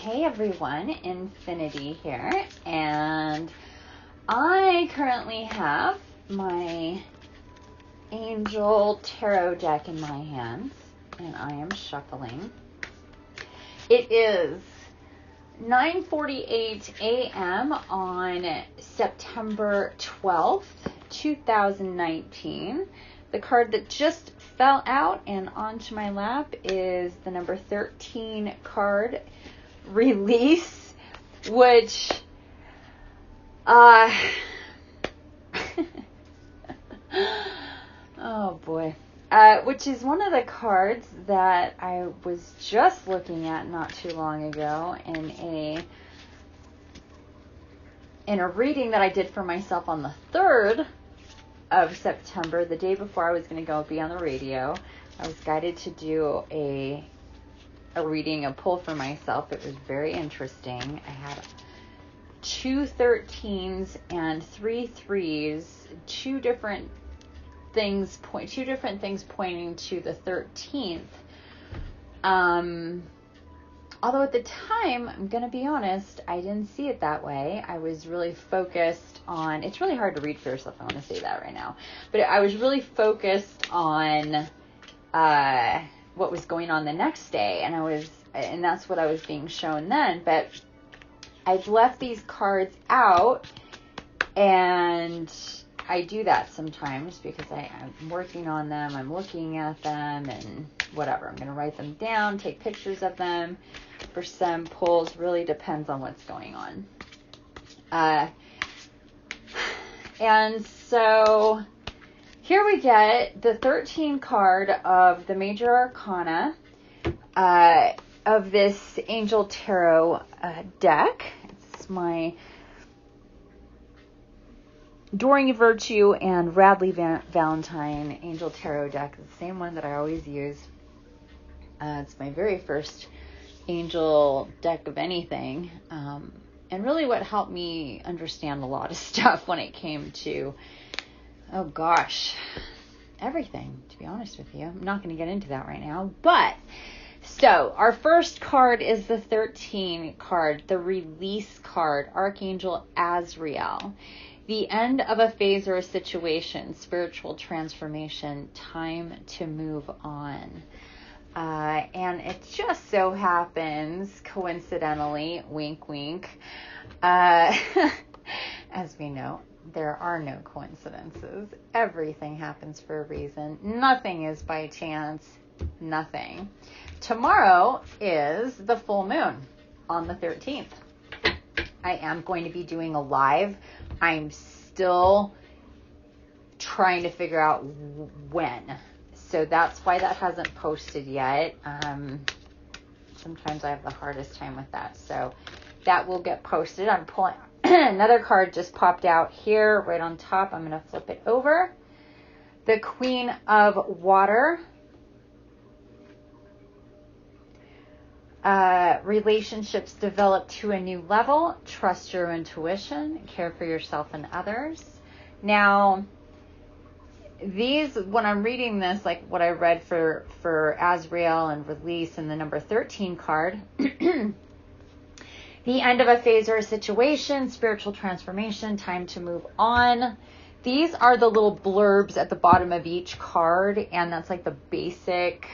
Hey everyone, Infinity here, and I currently have my Angel Tarot deck in my hands, and I am shuffling. It is 9:48 a.m. on September 12th, 2019. The card that just fell out and onto my lap is the number 13 card, Release, which oh boy, which is one of the cards that I was just looking at not too long ago in a reading that I did for myself on the 3rd of September, the day before I was going to go be on the radio. I was guided to do a reading, a pull for myself. It was very interesting. I had 2 13s and 3 3s, two different things pointing to the 13th. Although at the time, I'm going to be honest, I didn't see it that way. I was really focused on, it's really hard to read for yourself, I want to say that right now, but I was really focused on what was going on the next day, and that's what I was being shown then. But I've left these cards out, and I do that sometimes because I'm working on them, I'm looking at them, and whatever. I'm going to write them down, take pictures of them. For some pulls, really depends on what's going on. And so here we get the 13 card of the Major Arcana of this Angel Tarot deck. It's my Doreen Virtue and Radley Valentine Angel Tarot deck. It's the same one that I always use. It's my very first angel deck of anything. And really what helped me understand a lot of stuff when it came to, oh gosh, everything, to be honest with you. I'm not going to get into that right now. But, so, our first card is the 13 card, the Release card, Archangel Azrael. The end of a phase or a situation, spiritual transformation, time to move on. And it just so happens, coincidentally, wink, wink, as we know, there are no coincidences. Everything happens for a reason. Nothing is by chance. Nothing. Tomorrow is the full moon on the 13th. I am going to be doing a live. I'm still trying to figure out when. So that's why that hasn't posted yet. Sometimes I have the hardest time with that. So that will get posted. I'm pulling another card just popped out here right on top. I'm going to flip it over. The Queen of Water. Relationships develop to a new level. Trust your intuition. Care for yourself and others. Now, these, when I'm reading this, like what I read for Azrael and Release and the number 13 card, the end of a phase or a situation, spiritual transformation, time to move on. These are the little blurbs at the bottom of each card, and that's like the basic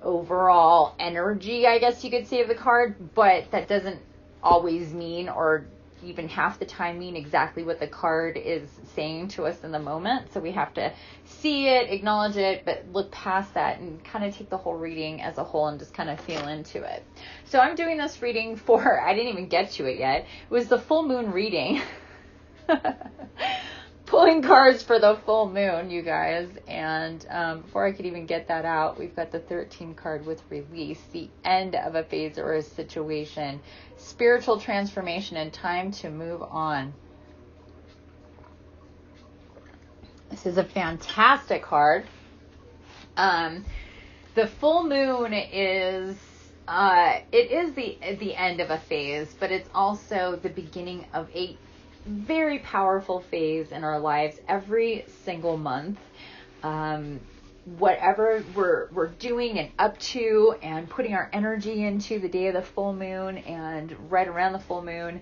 overall energy, I guess you could say, of the card, but that doesn't always mean, or even half the time mean, exactly what the card is saying to us in the moment. So we have to see it, acknowledge it, but look past that and kind of take the whole reading as a whole and just kind of feel into it. So I'm doing this reading for, I didn't even get to it yet. It was the full moon reading. Pulling cards for the full moon, you guys. And before I could even get that out, we've got the 13 card with Release, the end of a phase or a situation, spiritual transformation, and time to move on. This is a fantastic card. The full moon is it is the end of a phase, but it's also the beginning of a very powerful phase in our lives every single month. whatever we're doing and up to and putting our energy into the day of the full moon and right around the full moon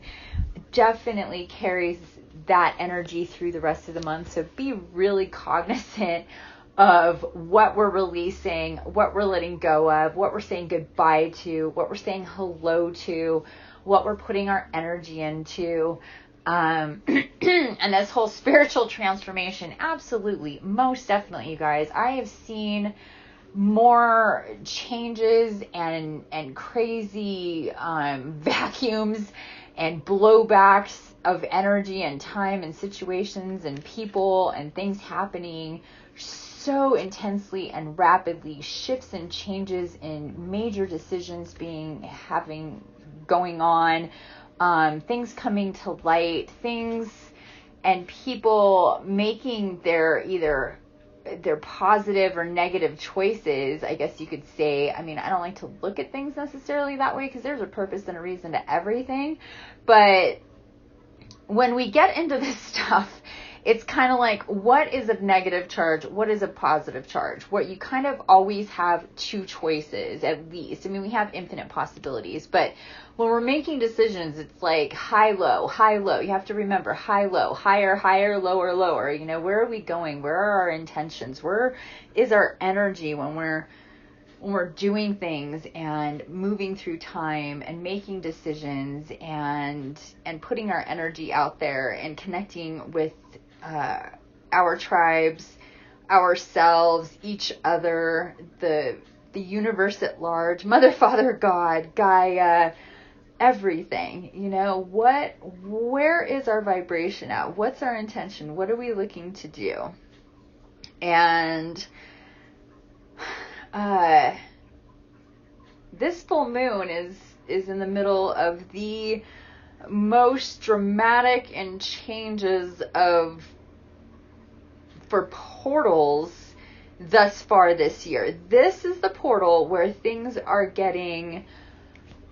definitely carries that energy through the rest of the month. So be really cognizant of what we're releasing, what we're letting go of, what we're saying goodbye to, what we're saying hello to, what we're putting our energy into. And this whole spiritual transformation, absolutely, most definitely, you guys. I have seen more changes and crazy vacuums and blowbacks of energy and time and situations and people and things happening so intensely and rapidly, shifts and changes in major decisions going on, things coming to light, things and people making their positive or negative choices, I guess you could say. I mean, I don't like to look at things necessarily that way because there's a purpose and a reason to everything. But when we get into this stuff, it's kind of like, what is a negative charge? What is a positive charge? What you kind of always have two choices, at least. I mean, we have infinite possibilities, but when we're making decisions, it's like high, low, high, low. You have to remember high, low, higher, higher, lower, lower. You know, where are we going? Where are our intentions? Where is our energy when we're doing things and moving through time and making decisions and putting our energy out there and connecting with our tribes, ourselves, each other, the universe at large, Mother, Father, God, Gaia, everything. You know, where is our vibration at? What's our intention? What are we looking to do? And this full moon is in the middle of the most dramatic and changes for portals thus far this year. This is the portal where things are getting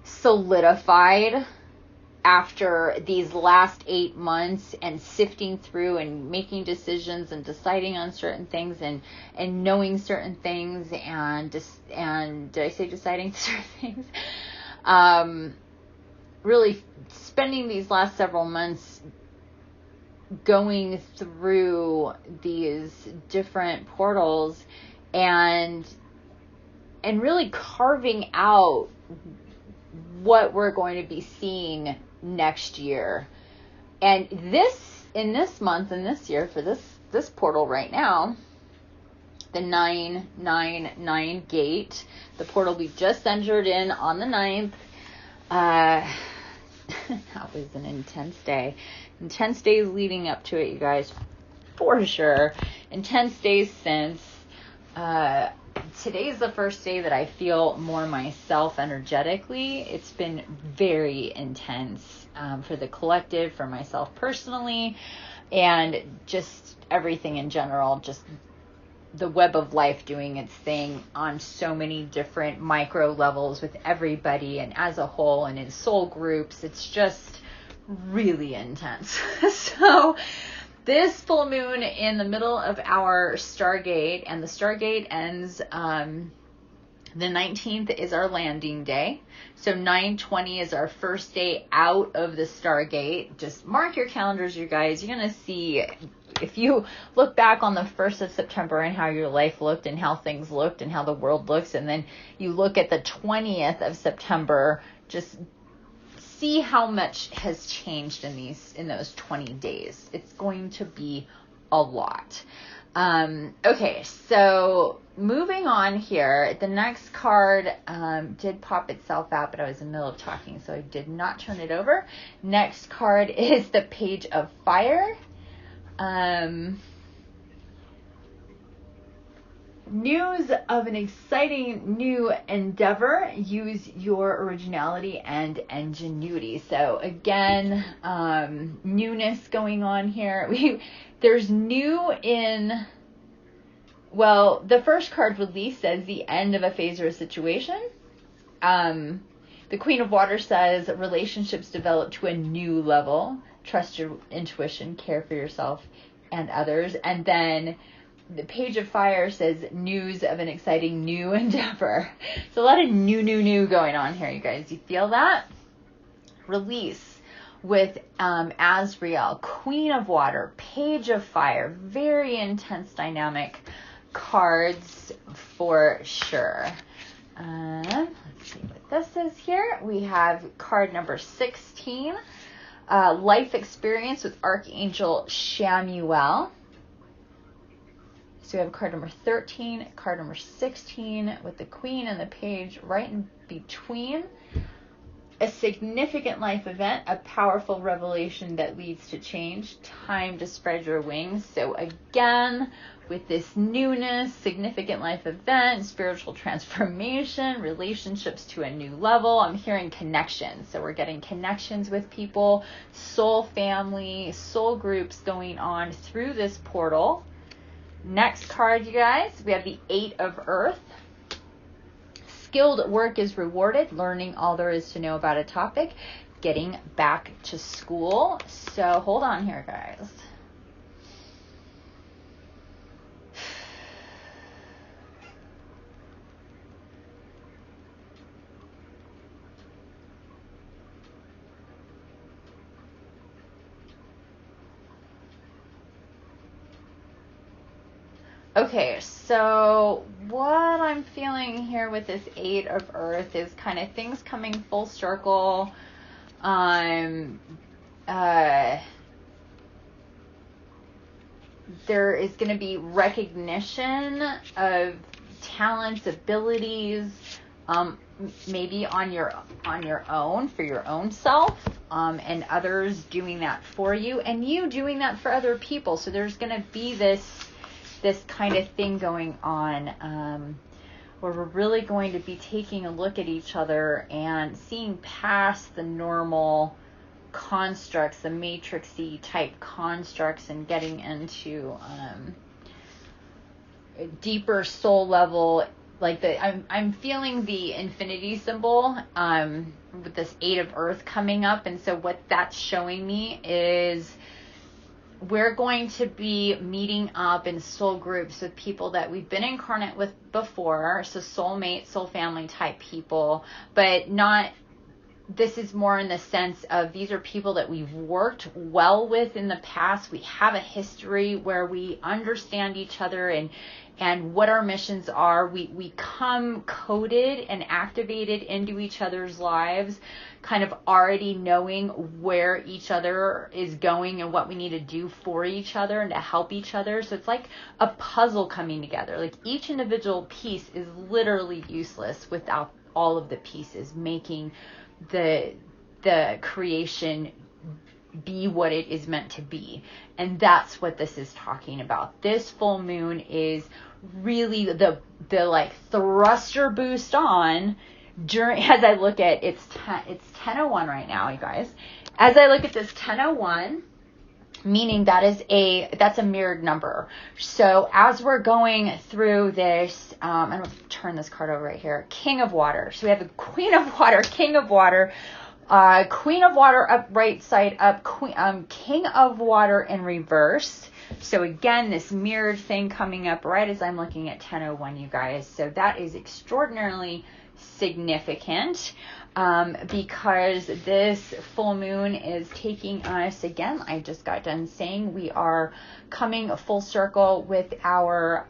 solidified after these last 8 months and sifting through and making decisions and deciding on certain things and knowing certain things and did I say deciding certain things? Really spending these last several months going through these different portals and really carving out what we're going to be seeing next year. And in this month and this year for this portal right now, the 999 gate, the portal we just entered in on the 9th. That was an intense day. Intense days leading up to it, you guys, for sure. Intense days since. Today's the first day that I feel more myself energetically. It's been very intense for the collective, for myself personally, and just everything in general, just the web of life doing its thing on so many different micro levels with everybody and as a whole and in soul groups. It's just really intense. So this full moon in the middle of our Stargate, and the Stargate ends the 19th is our landing day. So 9/20 is our first day out of the Stargate. Just mark your calendars, you guys. You're going to see, if you look back on the 1st of September and how your life looked and how things looked and how the world looks, and then you look at the 20th of September, just see how much has changed in those 20 days. It's going to be a lot. Okay, so moving on here, the next card did pop itself out, but I was in the middle of talking, so I did not turn it over. Next card is the Page of Fire. News of an exciting new endeavor. Use your originality and ingenuity. So again, newness going on here. There's new in, well, the first card released says the end of a phase or a situation. The Queen of Water says relationships develop to a new level. Trust your intuition, care for yourself and others. And then the Page of Fire says news of an exciting new endeavor. So a lot of new going on here, you guys. You feel that? Release with Azrael, Queen of Water, Page of Fire. Very intense dynamic cards for sure. Let's see what this is here. We have card number 16, Life Experience with Archangel Shamuel. So we have card number 13, card number 16 with the Queen and the Page right in between. A significant life event, a powerful revelation that leads to change, time to spread your wings. So again, with this newness, significant life event, spiritual transformation, relationships to a new level, I'm hearing connections. So we're getting connections with people, soul family, soul groups going on through this portal. Next card, you guys, we have the 8 of Earth. Skilled work is rewarded, learning all there is to know about a topic, getting back to school. So hold on here, guys. Okay, so what I'm feeling here with this 8 of Earth is kind of things coming full circle. There is going to be recognition of talents, abilities, maybe on your own, for your own self, and others doing that for you, and you doing that for other people. So there's going to be this kind of thing going on, where we're really going to be taking a look at each other and seeing past the normal constructs, the matrixy type constructs, and getting into a deeper soul level. Like I'm feeling the infinity symbol with this 8 of Earth coming up, and so what that's showing me is we're going to be meeting up in soul groups with people that we've been incarnate with before, so soulmate, soul family type people, but not, this is more in the sense of these are people that we've worked well with in the past. We have a history where we understand each other and what our missions are. We come coded and activated into each other's lives, kind of already knowing where each other is going and what we need to do for each other and to help each other. So it's like a puzzle coming together. Like each individual piece is literally useless without all of the pieces making the creation be what it is meant to be. And that's what this is talking about. This full moon is really the like thruster boost on during, as I look at it's 10:01 right now, you guys. As I look at this 10:01, meaning that's a mirrored number. So as we're going through this, I'm going to turn this card over right here. King of Water. So we have the Queen of Water, King of Water, Queen of Water up right side up, King of Water in reverse. So again, this mirrored thing coming up right as I'm looking at 10:01, you guys. So that is extraordinarily significant, because this full moon is taking us, again, I just got done saying we are coming full circle with our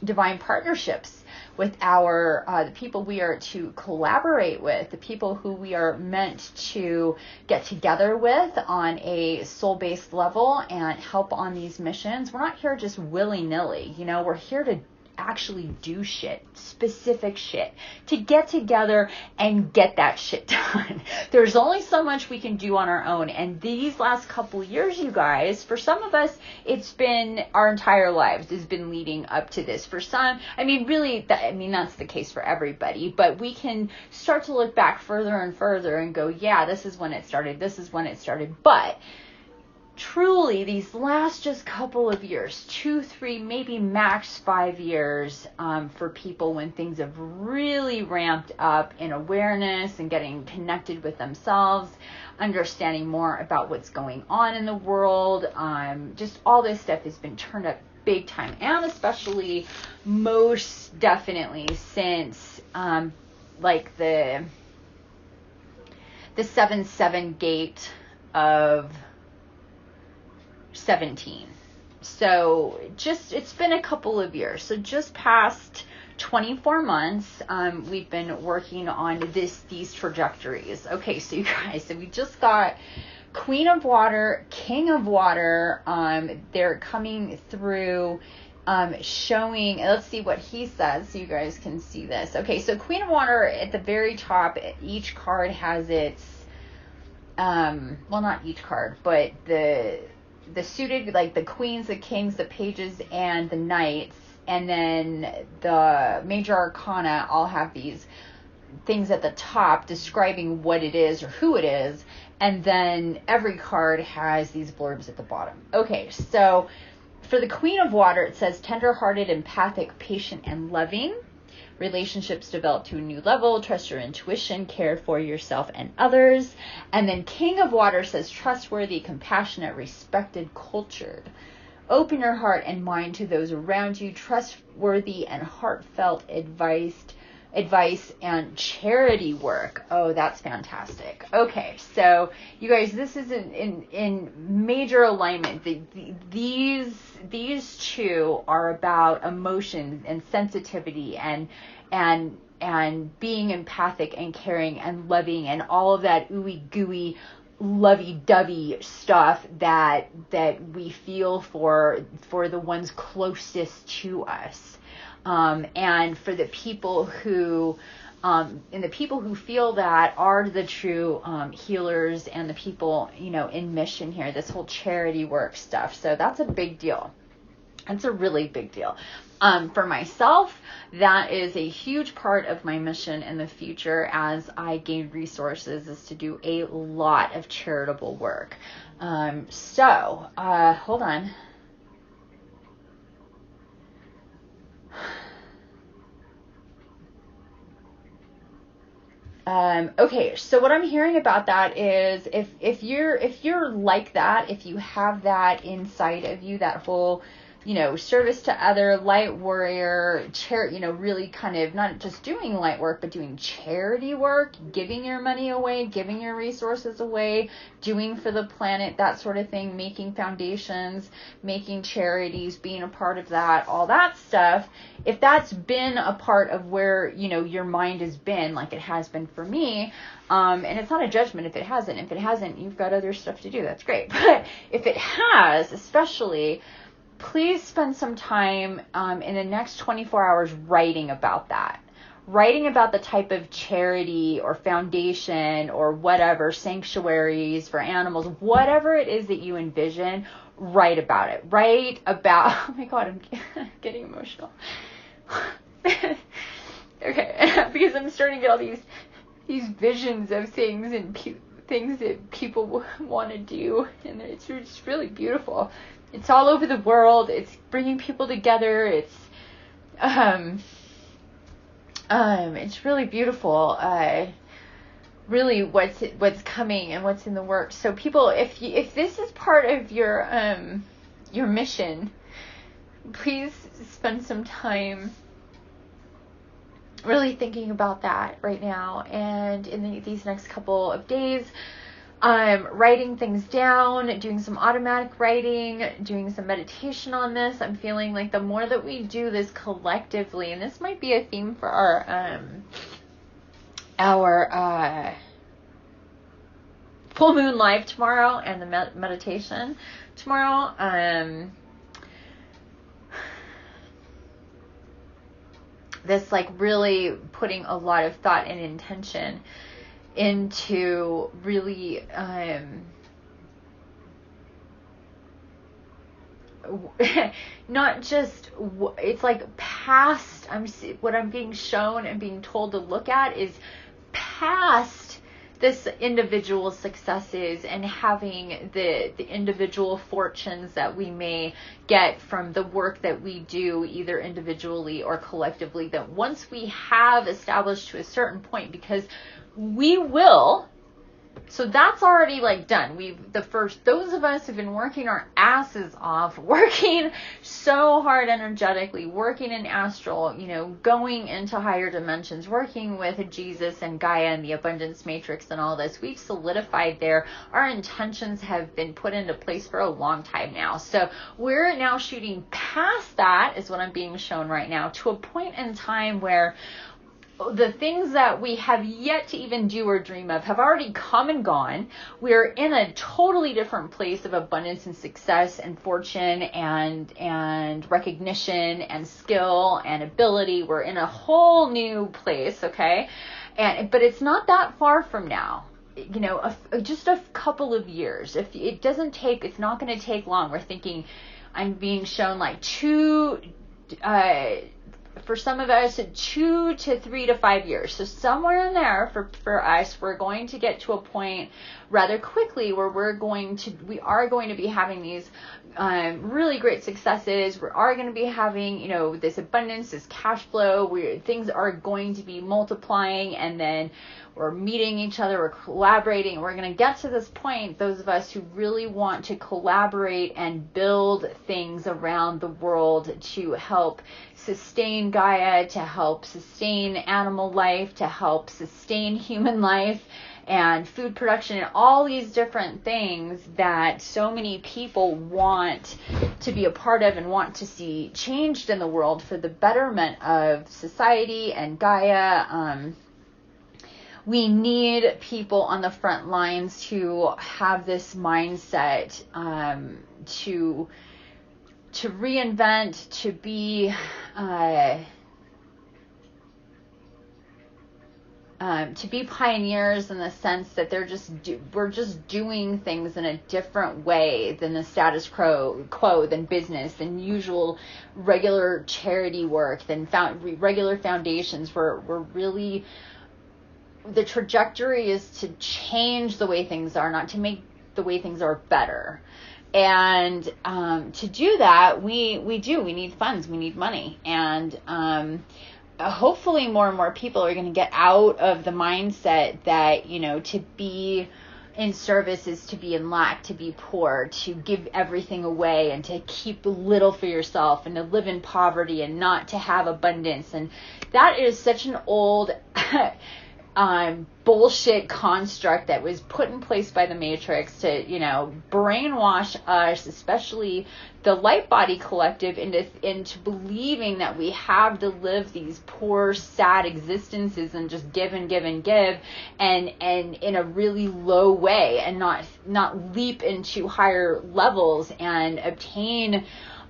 divine partnerships, with our the people we are to collaborate with, the people who we are meant to get together with on a soul-based level and help on these missions. We're not here just willy-nilly, we're here to actually do shit, specific shit, to get together and get that shit done. There's only so much we can do on our own. And these last couple years, you guys, for some of us, it's been our entire lives has been leading up to this. For some, that's the case for everybody, but we can start to look back further and further and go, yeah, this is when it started. This is when it started. But truly, these last just couple of years, 2, 3, maybe max 5 years, for people when things have really ramped up in awareness and getting connected with themselves, understanding more about what's going on in the world, just all this stuff has been turned up big time, and especially most definitely since like the 7-7 gate of 17. So it's been a couple of years. So just past 24 months, we've been working on these trajectories. Okay, so you guys, so we just got Queen of Water, King of Water. They're coming through, showing, let's see what he says so you guys can see this. Okay, so Queen of Water at the very top, each card has its, well, not each card, but the suited, like the queens, the kings, the pages, and the knights, and then the major arcana all have these things at the top describing what it is or who it is, and then every card has these blurbs at the bottom. Okay, so for the Queen of Water, it says tender-hearted, empathic, patient, and loving. Relationships develop to a new level. Trust your intuition. Care for yourself and others. And then King of Water says trustworthy, compassionate, respected, cultured. Open your heart and mind to those around you. Trustworthy and heartfelt advice and charity work. Oh, that's fantastic. Okay, so you guys, this is in major alignment. These two are about emotion and sensitivity and being empathic and caring and loving and all of that ooey gooey lovey-dovey stuff that we feel for the ones closest to us. And for the people who, and the people who feel that are the true healers and the people, in mission here, this whole charity work stuff. So that's a big deal. That's a really big deal. For myself, that is a huge part of my mission in the future as I gain resources, is to do a lot of charitable work. Hold on. Okay, so what I'm hearing about that is if you're like that, if you have that inside of you, that whole, service to other, light warrior, really kind of not just doing light work, but doing charity work, giving your money away, giving your resources away, doing for the planet, that sort of thing, making foundations, making charities, being a part of that, all that stuff. If that's been a part of where, your mind has been, like it has been for me, and it's not a judgment if it hasn't. If it hasn't, you've got other stuff to do. That's great. But if it has, especially, please spend some time in the next 24 hours writing about that. Writing about the type of charity or foundation or whatever, sanctuaries for animals, whatever it is that you envision, write about it. Write about, oh my God, I'm getting emotional. Okay, because I'm starting to get all these visions of things and things that people want to do, and it's just really beautiful. It's all over the world. It's bringing people together. It's really beautiful. Really, what's coming and what's in the works. So, people, if this is part of your mission, please spend some time really thinking about that right now, and in these next couple of days. Writing things down, doing some automatic writing, doing some meditation on this. I'm feeling like the more that we do this collectively, and this might be a theme for our full moon live tomorrow and the meditation tomorrow. This like really putting a lot of thought and intention into really not just it's like past. What I'm being shown and being told to look at is past this individual successes and having the individual fortunes that we may get from the work that we do, either individually or collectively, that once we have established to a certain point, because we will So that's already like done. Those of us who've been working our asses off, working so hard energetically, working in astral, going into higher dimensions, working with Jesus and Gaia and the abundance matrix and all this, we've solidified there. Our intentions have been put into place for a long time now. So we're now shooting past that, is what I'm being shown right now, to a point in time where the things that we have yet to even do or dream of have already come and gone. We're in a totally different place of abundance and success and fortune and recognition and skill and ability. We're in a whole new place, okay? But it's not that far from now. Just a couple of years. If it doesn't take, it's not going to take long. We're thinking, I'm being shown like for some of us, 2 to 3 to 5 years. So somewhere in there for us, we're going to get to a point rather quickly where we are going to be having these really great successes. We are going to be having, this abundance, this cash flow, things are going to be multiplying, and then we're meeting each other, we're collaborating. We're going to get to this point, those of us who really want to collaborate and build things around the world to help sustain Gaia, to help sustain animal life, to help sustain human life and food production, and all these different things that so many people want to be a part of and want to see changed in the world for the betterment of society and Gaia. We need people on the front lines to have this mindset, to reinvent, to be pioneers in the sense that we're just doing things in a different way than the status quo, than business, than usual regular charity work, than regular foundations. We're really, the trajectory is to change the way things are, not to make the way things are better. And to do that, we need funds, we need money. And hopefully more and more people are going to get out of the mindset that, to be in service is to be in lack, to be poor, to give everything away, and to keep little for yourself, and to live in poverty and not to have abundance. And that is such an old bullshit construct that was put in place by the Matrix to, brainwash us, especially the light body collective, into believing that we have to live these poor, sad existences and just give and give and give, and in a really low way, and not leap into higher levels and obtain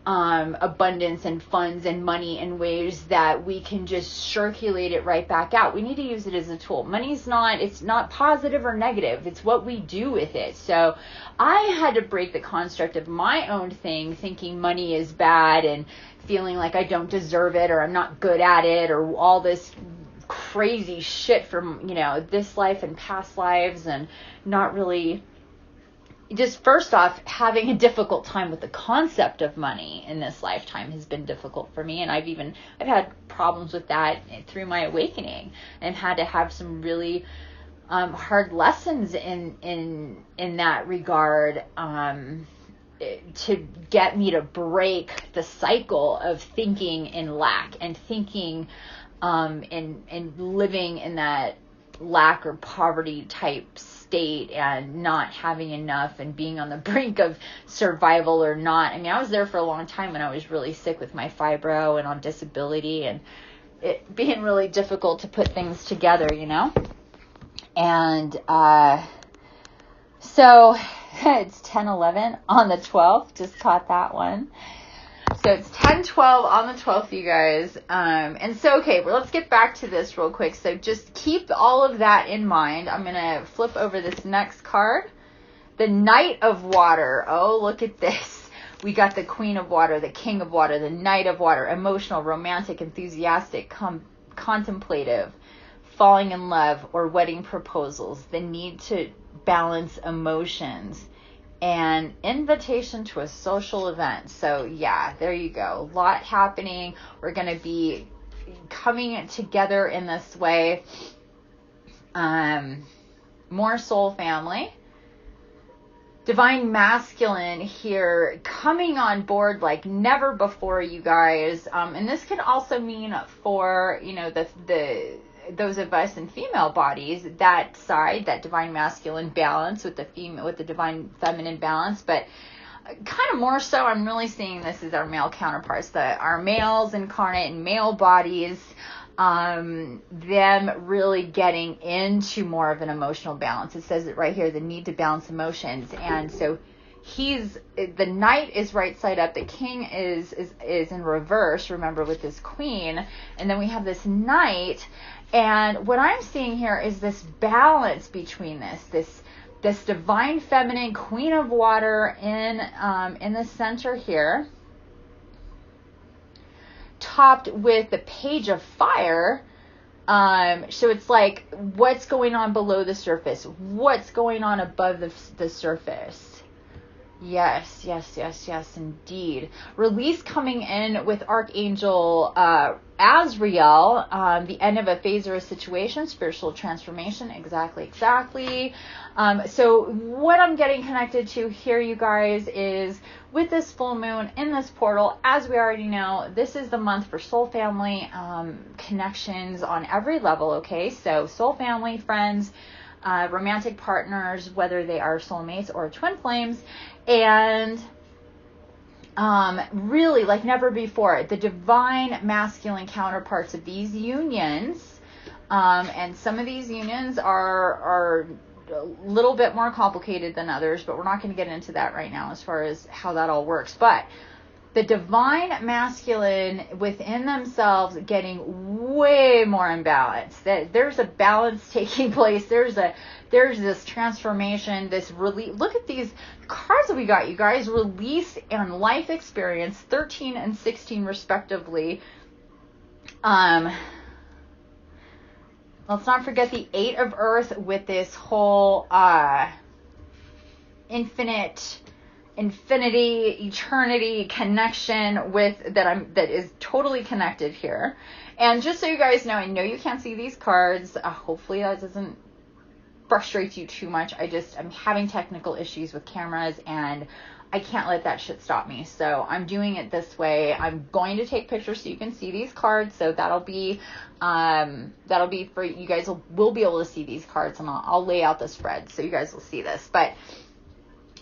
abundance and funds and money in ways that we can just circulate it right back out. We need to use it as a tool. It's not positive or negative. It's what we do with it. So I had to break the construct of my own thing, thinking money is bad and feeling like I don't deserve it, or I'm not good at it, or all this crazy shit from, this life and past lives, and not really, just first off, having a difficult time with the concept of money in this lifetime has been difficult for me. And I've had problems with that through my awakening, and had to have some really hard lessons in that regard, to get me to break the cycle of thinking in lack and thinking and living in that lack or poverty type state, and not having enough, and being on the brink of survival or not. I mean, I was there for a long time when I was really sick with my fibro and on disability, and it being really difficult to put things together, And so it's 10:11 on the 12th. Just caught that one. So it's 10:12 on the 12th, you guys. And so, okay, well, let's get back to this real quick. So just keep all of that in mind. I'm going to flip over this next card. The Knight of Water. Oh, look at this. We got the Queen of Water, the King of Water, the Knight of Water, emotional, romantic, enthusiastic, contemplative, falling in love, or wedding proposals, the need to balance emotions, and invitation to a social event. So yeah, there you go. A lot happening. We're going to be coming together in this way. more soul family. Divine masculine here coming on board like never before, you guys. And this could also mean for, you know, those of us in female bodies, that side, that divine masculine balance with the female, with the divine feminine balance. But kind of more so, I'm really seeing this as our male counterparts, our males incarnate in male bodies, them really getting into more of an emotional balance. It says it right here, the need to balance emotions. And so the knight is right side up, the king is in reverse, remember, with this queen, and then we have this knight. And what I'm seeing here is this balance between this divine feminine queen of water in the center here, topped with the page of fire. So it's like, what's going on below the surface? What's going on above the surface? Yes, indeed. Release coming in with Archangel Azrael, the end of a phase or a situation, spiritual transformation. Exactly. So what I'm getting connected to here, you guys, is with this full moon in this portal, as we already know, this is the month for soul family connections on every level, okay? So soul family, friends, romantic partners, whether they are soulmates or twin flames, and really, like never before, the divine masculine counterparts of these unions, and some of these unions are a little bit more complicated than others, but we're not going to get into that right now as far as how that all works. But the divine masculine within themselves getting way more imbalanced. That there's a balance taking place. There's this transformation, this release. Look at these cards that we got, you guys. Release and life experience, 13 and 16 respectively. Let's not forget the 8 of Earth with this whole infinity, eternity connection with that is totally connected here. And just so you guys know, I know you can't see these cards. Hopefully that doesn't frustrate you too much. I'm having technical issues with cameras, and I can't let that shit stop me. So I'm doing it this way. I'm going to take pictures so you can see these cards. So that'll be for you guys. Will be able to see these cards, and I'll lay out the spread so you guys will see this. But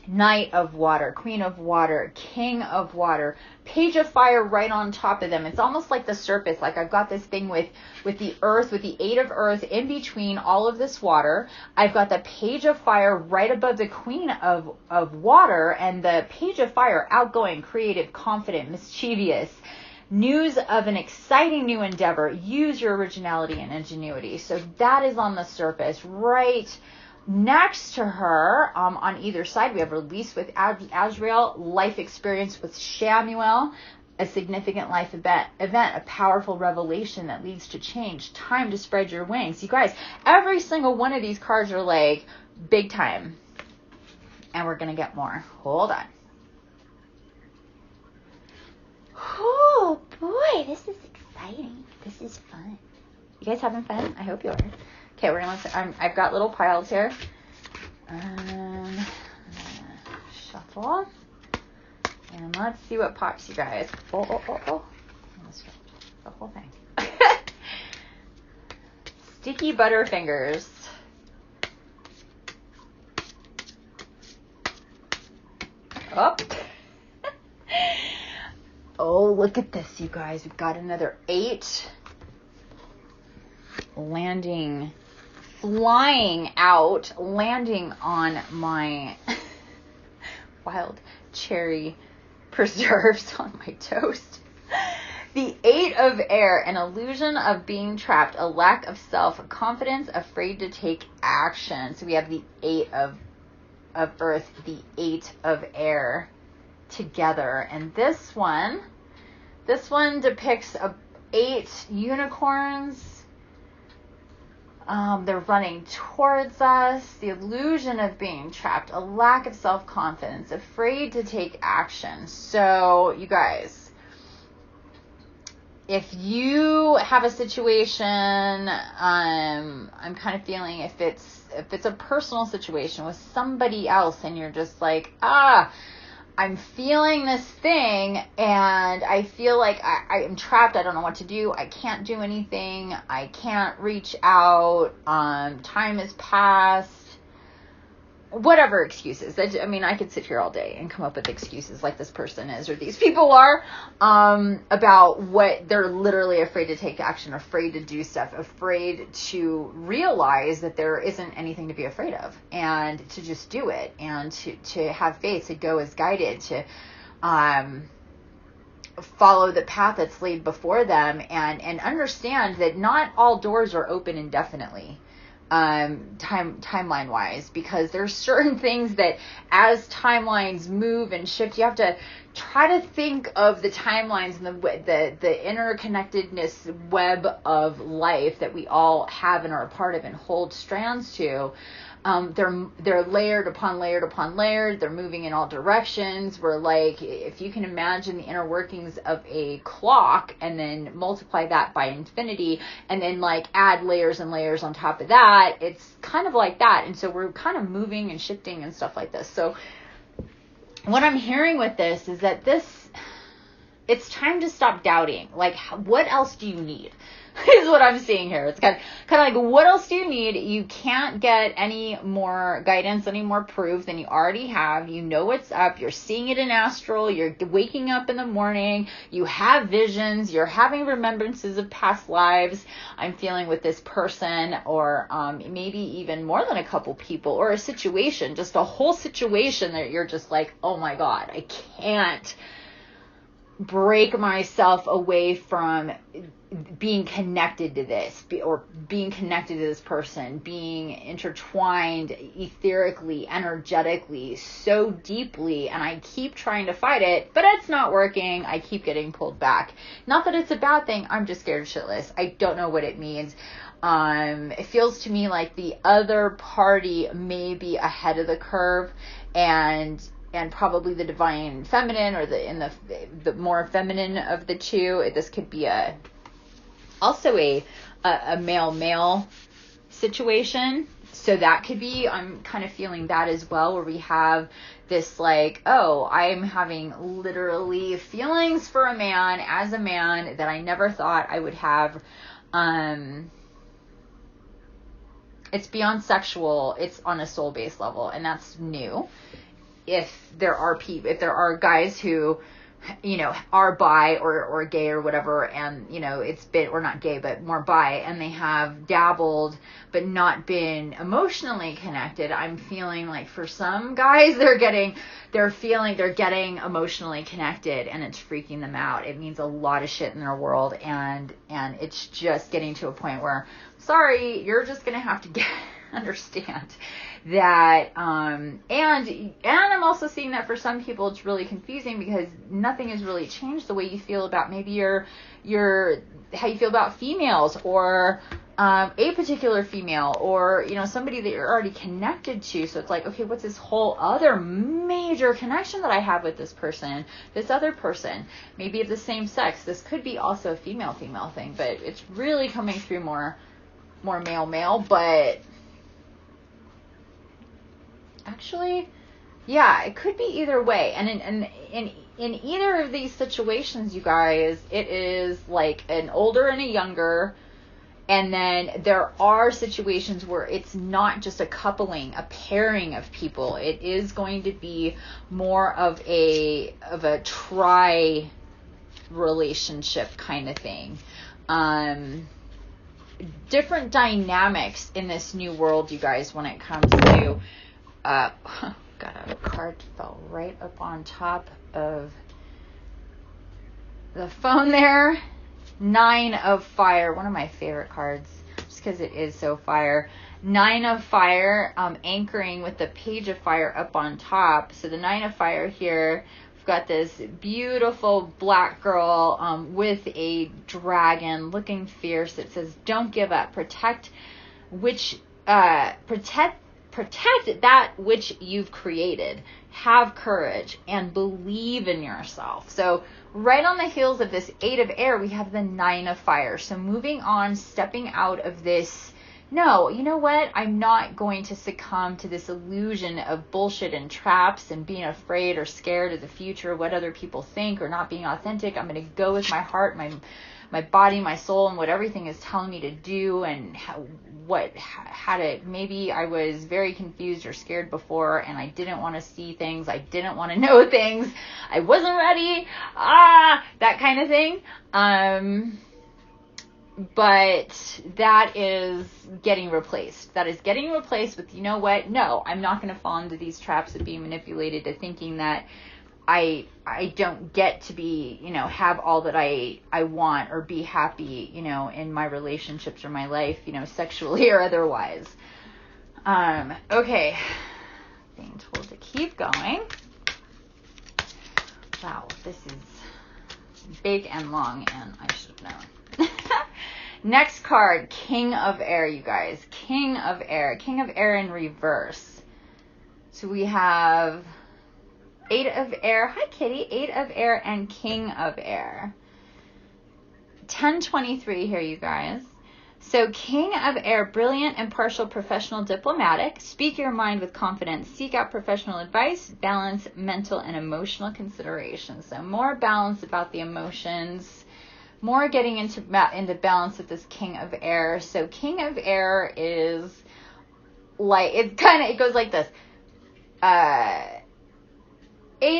Knight of Water, Queen of Water, King of Water, Page of Fire right on top of them. It's almost like the surface. Like I've got this thing with the Earth, with the 8 of Earth in between all of this water. I've got the Page of Fire right above the Queen of Water, and the Page of Fire, outgoing, creative, confident, mischievous. News of an exciting new endeavor. Use your originality and ingenuity. So that is on the surface right next to her. On either side, we have release with Azrael, life experience with Shamuel, a significant life event, a powerful revelation that leads to change, time to spread your wings. You guys, every single one of these cards are like big time, and we're gonna get more. Hold on. Oh boy, this is exciting. This is fun. You guys having fun? I hope you are. Okay, we're gonna. I've got little piles here. Shuffle, and let's see what pops, you guys. Oh! Almost the whole thing. Sticky Butterfingers. Oh. Oh, look at this, you guys. We've got another 8 landing. Flying out, landing on my wild cherry preserves on my toast. The 8 of Air, an illusion of being trapped, a lack of self-confidence, afraid to take action. So we have the 8 of Earth, the 8 of Air together. And this one depicts 8 unicorns. They're running towards us. The illusion of being trapped, a lack of self-confidence, afraid to take action. So, you guys, if you have a situation, I'm kind of feeling if it's a personal situation with somebody else and you're just like, I'm feeling this thing and I feel like I am trapped. I don't know what to do. I can't do anything. I can't reach out. Time has passed. Whatever excuses. I mean, I could sit here all day and come up with excuses like this person is or these people are about what they're literally afraid to take action, afraid to do stuff, afraid to realize that there isn't anything to be afraid of and to just do it and to have faith, to go as guided, to follow the path that's laid before them and understand that not all doors are open indefinitely. Timeline wise, because there's certain things that as timelines move and shift, you have to try to think of the timelines and the interconnectedness web of life that we all have and are a part of and hold strands to. They're layered upon layered upon layered. They're moving in all directions. We're like, if you can imagine the inner workings of a clock and then multiply that by infinity and then like add layers and layers on top of that, it's kind of like that. And so we're kind of moving and shifting and stuff like this. So what I'm hearing with this is that it's time to stop doubting. Like, what else do you need? Is what I'm seeing here. It's kind of like, what else do you need? You can't get any more guidance, any more proof than you already have. You know what's up. You're seeing it in astral. You're waking up in the morning. You have visions. You're having remembrances of past lives. I'm feeling with this person, or maybe even more than a couple people, or a situation, just a whole situation that you're just like, oh my God, I can't break myself away from being connected to this, or being connected to this person, being intertwined etherically, energetically, so deeply, and I keep trying to fight it, but it's not working. I keep getting pulled back. Not that it's a bad thing. I'm just scared shitless. I don't know what it means. It feels to me like the other party may be ahead of the curve, and probably the divine feminine, or the more feminine of the two. This could be also a male situation. So that could be, I'm kind of feeling that as well, where we have this like, oh, I'm having literally feelings for a man as a man that I never thought I would have. It's beyond sexual. It's on a soul-based level, and that's new. If there are guys who, are bi or gay or whatever, and, it's been, or not gay, but more bi, and they have dabbled but not been emotionally connected, I'm feeling like for some guys, they're getting emotionally connected, and it's freaking them out. It means a lot of shit in their world, and it's just getting to a point where, sorry, you're just going to have to understand that, and I'm also seeing that for some people it's really confusing, because nothing has really changed the way you feel about maybe your how you feel about females, or a particular female, or somebody that you're already connected to. So it's like, okay, what's this whole other major connection that I have with this person, this other person, maybe of the same sex? This could be also a female thing, but it's really coming through more male, but actually, yeah, it could be either way. And in either of these situations, you guys, it is like an older and a younger. And then there are situations where it's not just a coupling, a pairing of people. It is going to be more of a tri relationship kind of thing. Different dynamics in this new world, you guys, when it comes to God, a card fell right up on top of the phone there. 9 of Fire, one of my favorite cards, just because it is so fire. 9 of Fire, anchoring with the Page of Fire up on top. So the 9 of Fire here, we've got this beautiful black girl with a dragon looking fierce. It says, don't give up. Protect protect that which you've created. Have courage and believe in yourself. So right on the heels of this 8 of air, we have the 9 of fire. So moving on, stepping out of this, no, you know what? I'm not going to succumb to this illusion of bullshit and traps and being afraid or scared of the future, what other people think, or not being authentic. I'm going to go with my heart, my body, my soul, and what everything is telling me to do, and maybe I was very confused or scared before, and I didn't want to see things. I didn't want to know things. I wasn't ready. That kind of thing. But that is getting replaced. That is getting replaced with, you know what? No, I'm not going to fall into these traps of being manipulated to thinking that I don't get to be, have all that I want or be happy, in my relationships or my life, sexually or otherwise. Okay. Being told to keep going. Wow, this is big and long, and I should have known. Next card, King of Air, you guys. King of Air. King of Air in reverse. So we have 8 of Air. Hi, Kitty. 8 of Air and King of Air. 1023 here, you guys. So King of Air, brilliant, impartial, professional, diplomatic. Speak your mind with confidence. Seek out professional advice. Balance mental and emotional considerations. So more balance about the emotions. More getting into balance with this King of Air. So King of Air is like, it goes like this. 8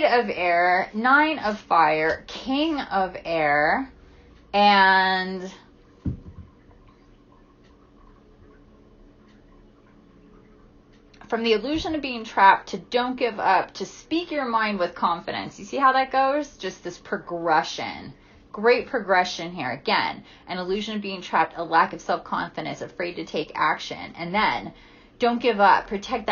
of Air, 9 of Fire, King of Air, and from the illusion of being trapped to don't give up, to speak your mind with confidence. You see how that goes? Just this progression. Great progression here. Again, an illusion of being trapped, a lack of self-confidence, afraid to take action. And then don't give up. Protect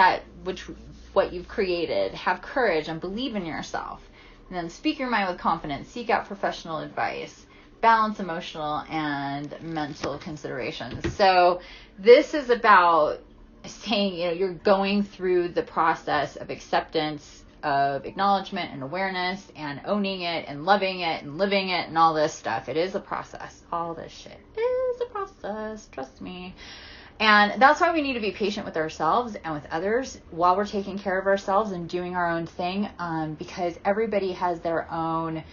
what you've created. Have courage and believe in yourself. And then speak your mind with confidence. Seek out professional advice. Balance emotional and mental considerations. So this is about saying, you're going through the process of acceptance, of acknowledgement and awareness and owning it and loving it and living it and all this stuff. It is a process. All this shit is a process. Trust me. And that's why we need to be patient with ourselves and with others while we're taking care of ourselves and doing our own thing, because everybody has their own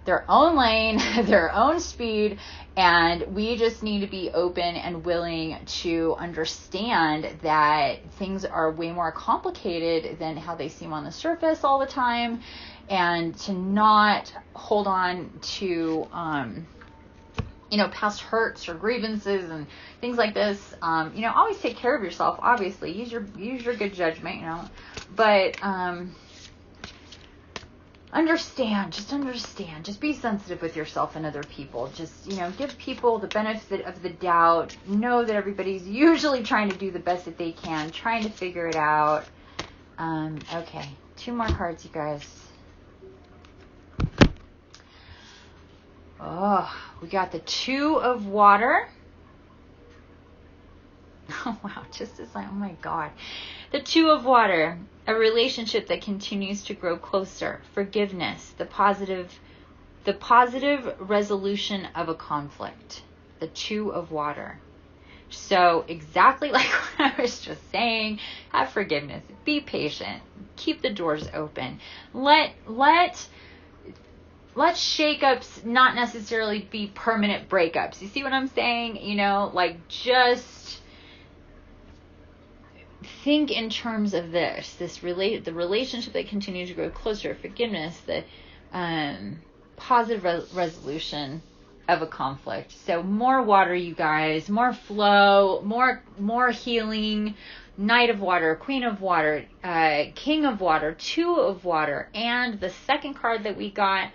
lane, their own speed, and we just need to be open and willing to understand that things are way more complicated than how they seem on the surface all the time, and to not hold on to past hurts or grievances and things like this. Always take care of yourself, obviously. Use your good judgment, but understand, just be sensitive with yourself and other people. Just, give people the benefit of the doubt. Know that everybody's usually trying to do the best that they can, trying to figure it out. Okay, 2 more cards, you guys. Oh, we got the 2 of Water. Oh, wow, oh my God. The 2 of Water, a relationship that continues to grow closer. Forgiveness, the positive resolution of a conflict. The 2 of Water. So exactly like what I was just saying, have forgiveness, be patient, keep the doors open. Let shakeups not necessarily be permanent breakups. You see what I'm saying? Just think in terms of the relationship that continues to grow closer, forgiveness, the positive resolution of a conflict. So more water, you guys, more flow, more healing. Knight of Water, Queen of Water, King of Water, 2 of Water, and the second card that we got,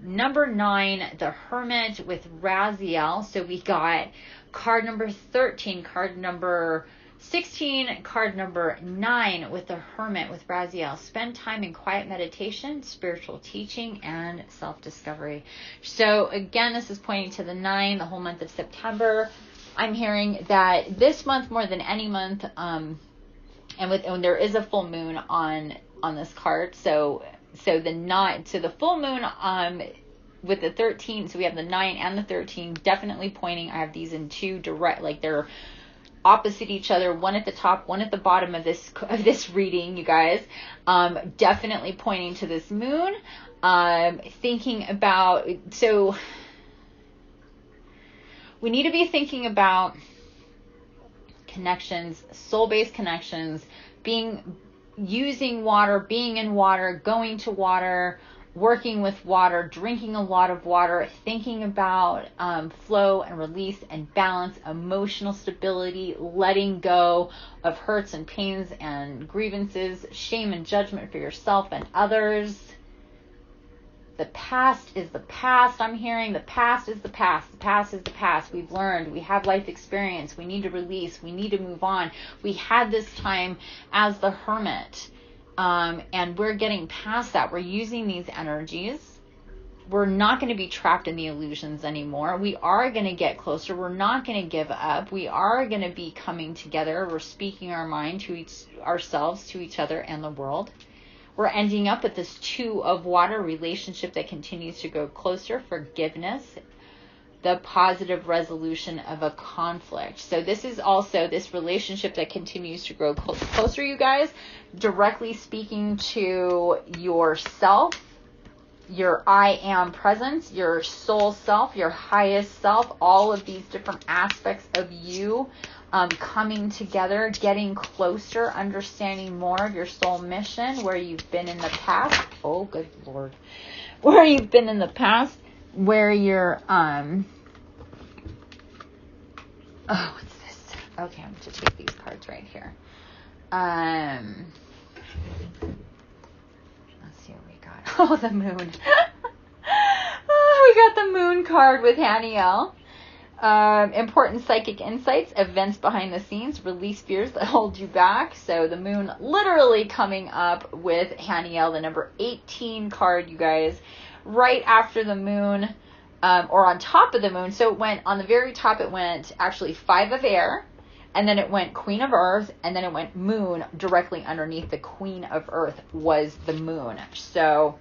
number 9, the Hermit with Raziel. So we got card number 13, card number 16, card number 9 with the Hermit with Raziel. Spend time in quiet meditation, spiritual teaching, and self-discovery. So again, this is pointing to the 9, the whole month of September. I'm hearing that this month, more than any month, And when there is a full moon on this card, so the full moon with the 13, so we have the 9 and the 13 definitely pointing. I have these in two direct, like they're opposite each other, one at the top, one at the bottom of this reading, you guys. Definitely pointing to this moon. Thinking about, so we need to be thinking about connections, soul-based connections, using water, being in water, going to water, working with water, drinking a lot of water, thinking about flow and release and balance, emotional stability, letting go of hurts and pains and grievances, shame and judgment for yourself and others. The past is the past. I'm hearing the past is the past. The past is the past. We've learned. We have life experience. We need to release. We need to move on. We had this time as the hermit. And we're getting past that. We're using these energies. We're not going to be trapped in the illusions anymore. We are going to get closer. We're not going to give up. We are going to be coming together. We're speaking our mind to ourselves, to each other, and the world. We're ending up with this 2 of water relationship that continues to go closer, forgiveness, the positive resolution of a conflict. So this is also this relationship that continues to grow closer, you guys, directly speaking to yourself, your I am presence, your soul self, your highest self, all of these different aspects of you coming together, getting closer, understanding more of your soul mission, where you've been in the past. Oh, good Lord. Where you've been in the past, where you're, oh, what's this? Okay, I'm going to take these cards right here. Let's see what we got. Oh, the moon. Oh, we got the moon card with Haniel. Important psychic insights, events behind the scenes, release fears that hold you back. So the moon literally coming up with Haniel, the number 18 card, you guys, right after the moon, or on top of the moon. So it went on the very top, it went actually 5 of air, and then it went Queen of Earth, and then it went moon directly underneath the Queen of Earth was the moon. So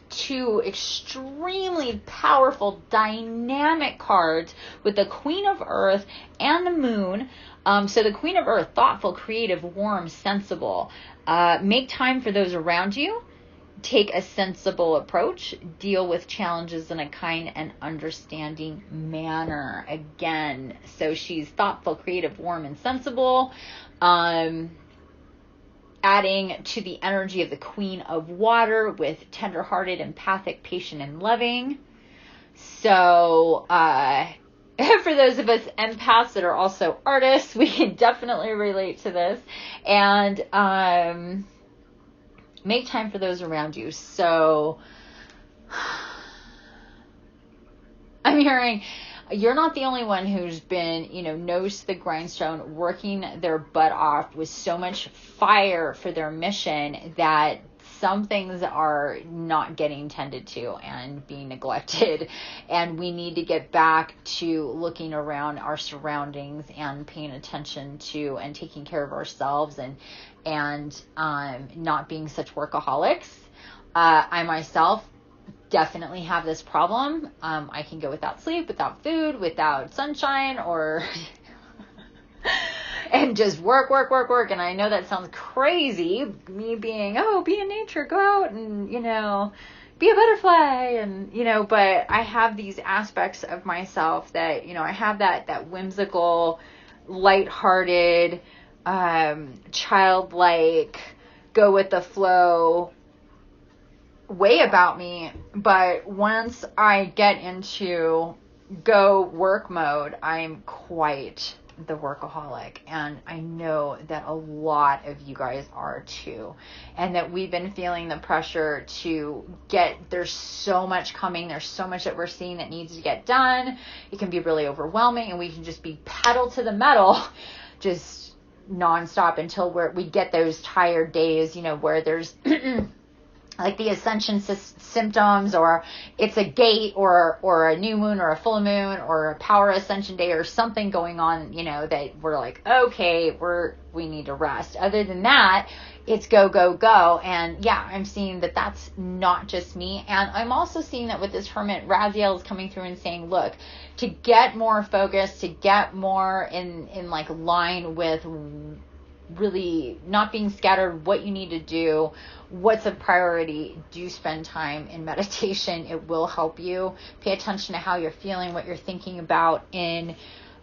2 extremely powerful, dynamic cards with the Queen of Earth and the Moon. So the Queen of Earth, thoughtful, creative, warm, sensible. Make time for those around you. Take a sensible approach. Deal with challenges in a kind and understanding manner. Again, so she's thoughtful, creative, warm, and sensible. Adding to the energy of the Queen of Water with tender-hearted, empathic, patient, and loving. So, for those of us empaths that are also artists, we can definitely relate to this. And make time for those around you. So, I'm hearing you're not the only one who's been, nose to the grindstone, working their butt off with so much fire for their mission that some things are not getting tended to and being neglected. And we need to get back to looking around our surroundings and paying attention to and taking care of ourselves and not being such workaholics. I myself definitely have this problem. I can go without sleep, without food, without sunshine, or and just work. And I know that sounds crazy, me being, be in nature, go out and, be a butterfly, and, but I have these aspects of myself that, I have that whimsical, lighthearted, childlike, go with the flow way about me. But once I get into go work mode, I'm quite the workaholic, and I know that a lot of you guys are too, and that we've been feeling the pressure to there's so much coming, there's so much that we're seeing that needs to get done. It can be really overwhelming, and we can just be pedal to the metal, just nonstop until we get those tired days, where there's like the ascension symptoms, or it's a gate or a new moon or a full moon or a power ascension day or something going on, you know, that we're like, okay, we need to rest. Other than that, it's go, go, go. And yeah, I'm seeing that that's not just me. And I'm also seeing that with this hermit, Raziel is coming through and saying, look, to get more focused, to get more in like line with really not being scattered, what you need to do, what's a priority, do spend time in meditation. It will help you. Pay attention to how you're feeling, what you're thinking about in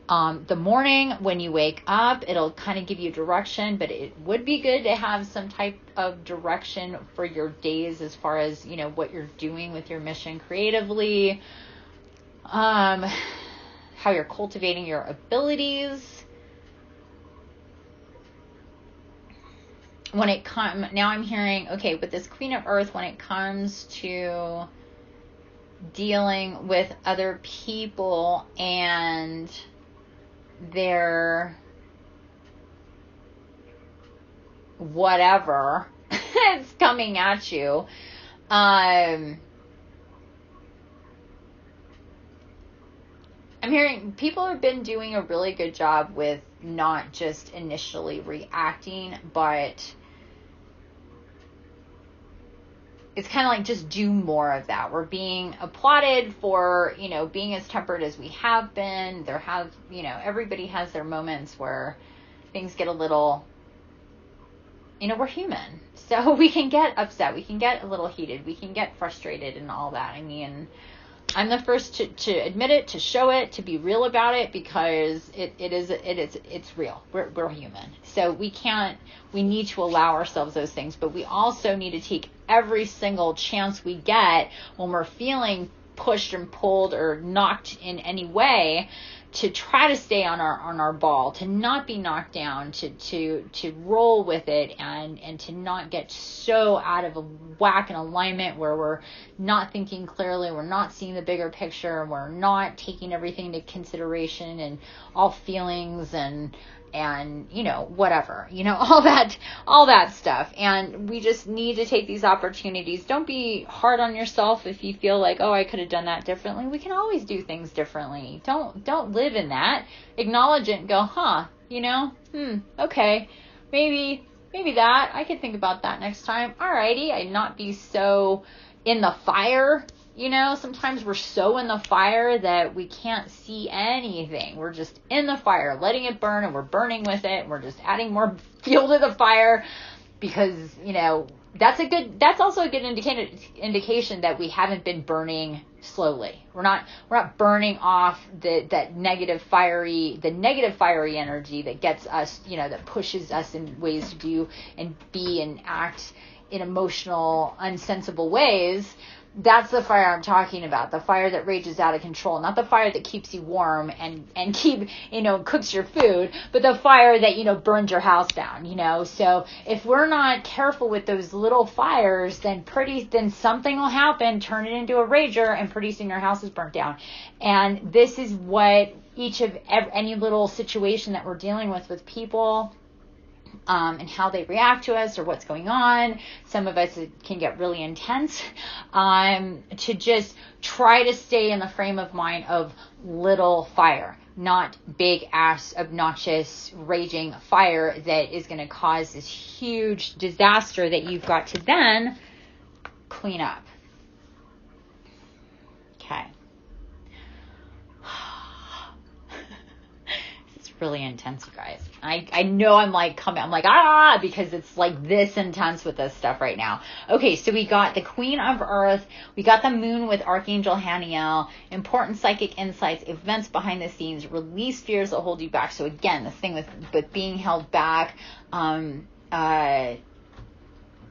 the morning when you wake up. It'll kind of give you direction, but it would be good to have some type of direction for your days as far as, you know, what you're doing with your mission creatively, how you're cultivating your abilities. When it comes, now I'm hearing, okay, with this Queen of Earth, when it comes to dealing with other people and their whatever it's coming at you, I'm hearing people have been doing a really good job with not just initially reacting, but it's kind of like just do more of that. We're being applauded for, you know, being as tempered as we have been. There have, you know, everybody has their moments where things get a little, you know, we're human. So we can get upset. We can get a little heated. We can get frustrated and all that. I mean, I'm the first to admit it, to show it, to be real about it, because it's real. We're human. So we need to allow ourselves those things, but we also need to take every single chance we get when we're feeling pushed and pulled or knocked in any way to try to stay on our ball, to not be knocked down, to roll with it, and to not get so out of whack and alignment where we're not thinking clearly, we're not seeing the bigger picture, we're not taking everything into consideration and all feelings and you know, whatever, you know, all that stuff. And we just need to take these opportunities. Don't be hard on yourself if you feel like, oh, I could have done that differently. We can always do things differently. Don't live in that. Acknowledge it and go, you know, okay, maybe that, I could think about that next time. Alrighty, I'd not be so in the fire. You know, sometimes we're so in the fire that we can't see anything. We're just in the fire, letting it burn, and we're burning with it. And we're just adding more fuel to the fire because, you know, that's also a good indication that we haven't been burning slowly. We're not burning off the negative fiery energy that gets us, you know, that pushes us in ways to do and be and act in emotional, unsensible ways. That's the fire I'm talking about. The fire that rages out of control. Not the fire that keeps you warm and keep, you know, cooks your food, but the fire that, you know, burns your house down, you know. So if we're not careful with those little fires, then something will happen, turn it into a rager, and pretty soon your house is burnt down. And this is what any little situation that we're dealing with people, and how they react to us or what's going on. Some of us, it can get really intense, to just try to stay in the frame of mind of little fire, not big ass, obnoxious, raging fire that is going to cause this huge disaster that you've got to then clean up. Okay. Really intense, you guys. I know I'm like because it's like this intense with this stuff right now. Okay, so we got the Queen of Earth, we got the Moon with Archangel Haniel, important psychic insights, events behind the scenes, release fears that hold you back. So again, the thing with being held back, what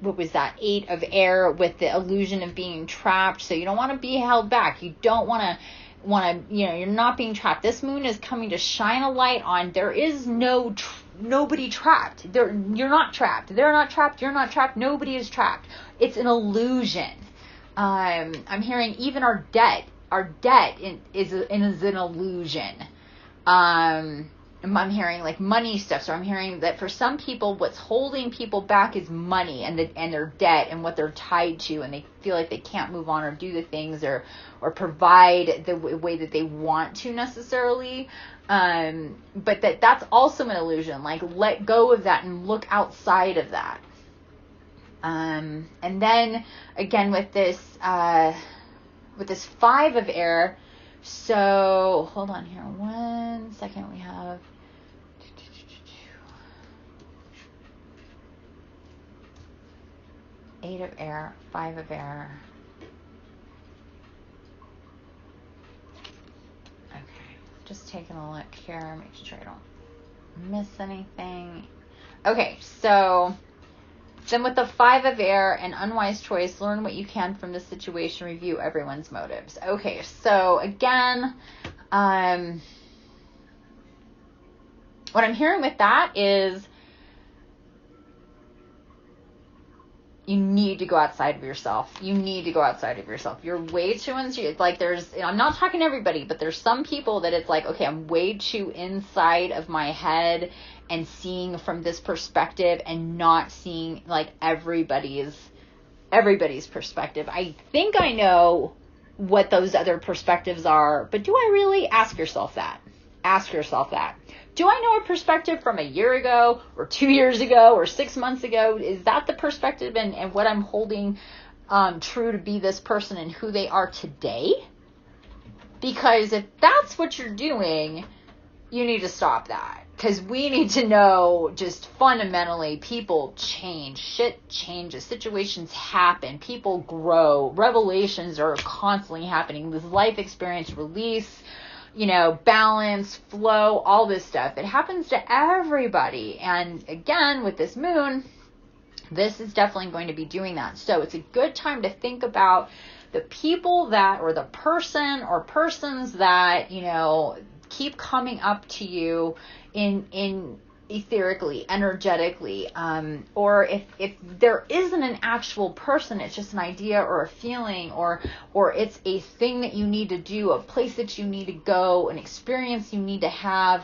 was that? 8 of air with the illusion of being trapped. So you don't want to be held back. You don't want to, you know, you're not being trapped. This moon is coming to shine a light on, there is nobody trapped. You're not trapped. They're not trapped. You're not trapped. Nobody is trapped. It's an illusion. I'm hearing even our debt is an illusion. I'm hearing like money stuff. So I'm hearing that for some people, what's holding people back is money and their debt and what they're tied to, and they feel like they can't move on or do the things or provide the way that they want to necessarily. But that's also an illusion. Like, let go of that and look outside of that. And then again with this 5 of air. So hold on here 1 second. We have 8 of air, 5 of air. Okay, just taking a look here, making sure I don't miss anything. Okay, so then with the 5 of air, an unwise choice, learn what you can from the situation, review everyone's motives. Okay, so again, what I'm hearing with that is you need to go outside of yourself. You need to go outside of yourself. You're way too insecure. Like I'm not talking to everybody, but there's some people that it's like, okay, I'm way too inside of my head and seeing from this perspective and not seeing like everybody's perspective. I think I know what those other perspectives are, but do I really? Ask yourself that. Ask yourself that. Do I know a perspective from a year ago or 2 years ago or 6 months ago? Is that the perspective and what I'm holding true to be this person and who they are today? Because if that's what you're doing, you need to stop that. Because we need to know just fundamentally, people change, shit changes, situations happen, people grow, revelations are constantly happening, this life experience, release, balance, flow, all this stuff. It happens to everybody. And again, with this moon, this is definitely going to be doing that. So it's a good time to think about the people that, or the person or persons that, keep coming up to you in etherically, energetically, or if there isn't an actual person, it's just an idea or a feeling, or it's a thing that you need to do, a place that you need to go, an experience you need to have,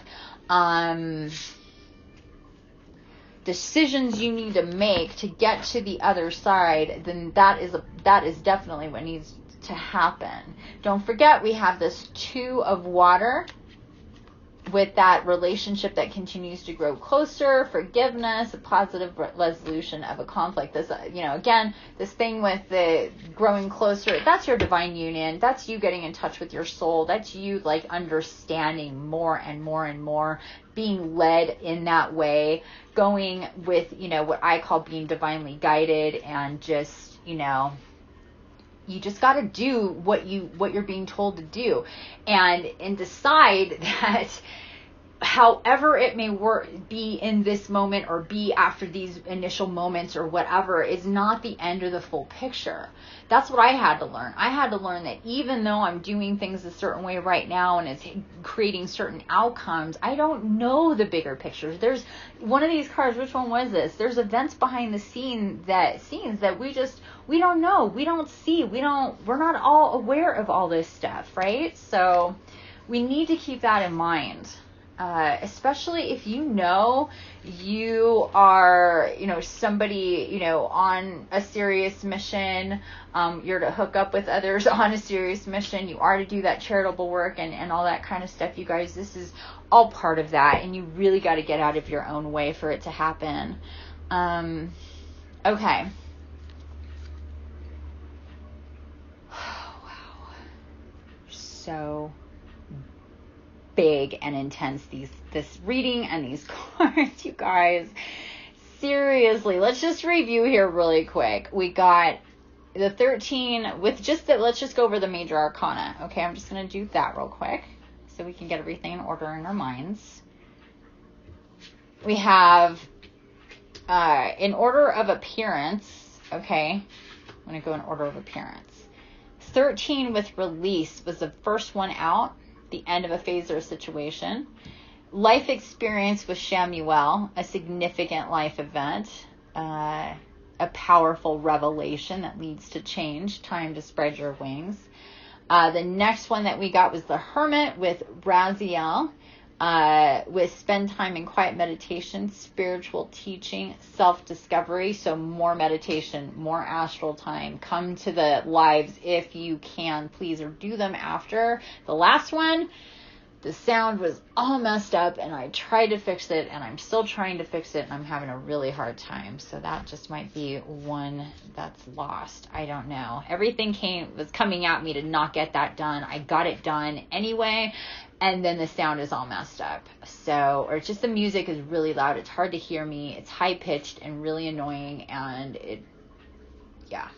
decisions you need to make to get to the other side, then that is definitely what needs to happen. Don't forget, we have this 2 of water with that relationship that continues to grow closer, forgiveness, a positive resolution of a conflict. This, again, this thing with the growing closer, that's your divine union. That's you getting in touch with your soul. That's you like understanding more and more and more, being led in that way, going with, what I call being divinely guided, and just, you just got to do what you're being told to do, and decide that however it may be in this moment or be after these initial moments or whatever is not the end of the full picture. That's what I had to learn. I had to learn that even though I'm doing things a certain way right now and it's creating certain outcomes, I don't know the bigger picture. There's one of these cards, which one was this? There's events behind the scenes that we don't know, we don't see, we're not all aware of all this stuff, right? So we need to keep that in mind. Especially if you are, somebody, on a serious mission, you're to hook up with others on a serious mission, you are to do that charitable work and all that kind of stuff, you guys, this is all part of that, and you really got to get out of your own way for it to happen. Okay. Wow. So big and intense this reading and these cards, you guys. Seriously, let's just review here really quick. We got the 13 with just that. Let's just go over the major arcana. Okay, I'm just going to do that real quick so we can get everything in order in our minds. We have in order of appearance, okay, I'm going to go in order of appearance. 13 with release was the first one out, the end of a phase or a situation. Life experience with Shamuel, a significant life event, a powerful revelation that leads to change, time to spread your wings. The next one that we got was the Hermit with Raziel, with spend time in quiet meditation, spiritual teaching, self-discovery. So more meditation, more astral time. Come to the lives if you can, please, or do them after. The last one, the sound was all messed up and I tried to fix it and I'm still trying to fix it and I'm having a really hard time. So that just might be one that's lost. I don't know. Everything was coming at me to not get that done. I got it done anyway. And then the sound is all messed up. So, or it's just the music is really loud. It's hard to hear me. It's high pitched and really annoying. And yeah.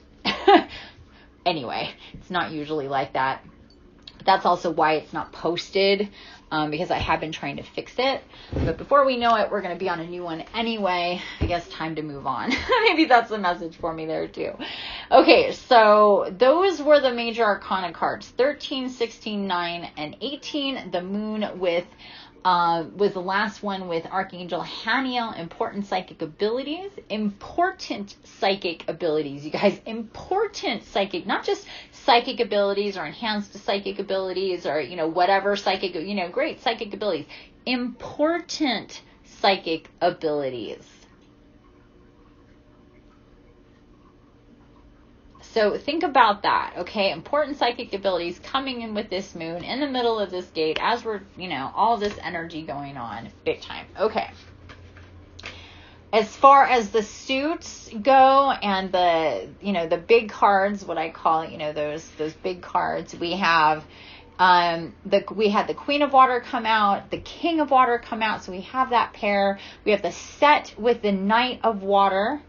Anyway, it's not usually like that. That's also why it's not posted, because I have been trying to fix it. But before we know it, we're going to be on a new one anyway. I guess time to move on. Maybe that's the message for me there too. Okay, so those were the major arcana cards. 13, 16, 9, and 18. The moon was the last one with Archangel Haniel, important psychic abilities. Important psychic abilities, you guys. Important psychic, not just psychic abilities or enhanced psychic abilities or, whatever psychic, great psychic abilities. Important psychic abilities. So think about that, okay? Important psychic abilities coming in with this moon in the middle of this gate as we're, all this energy going on big time. Okay. As far as the suits go and the big cards, what I call, those big cards, we have we had the Queen of Water come out, the King of Water come out, so we have that pair. We have the set with the Knight of Water.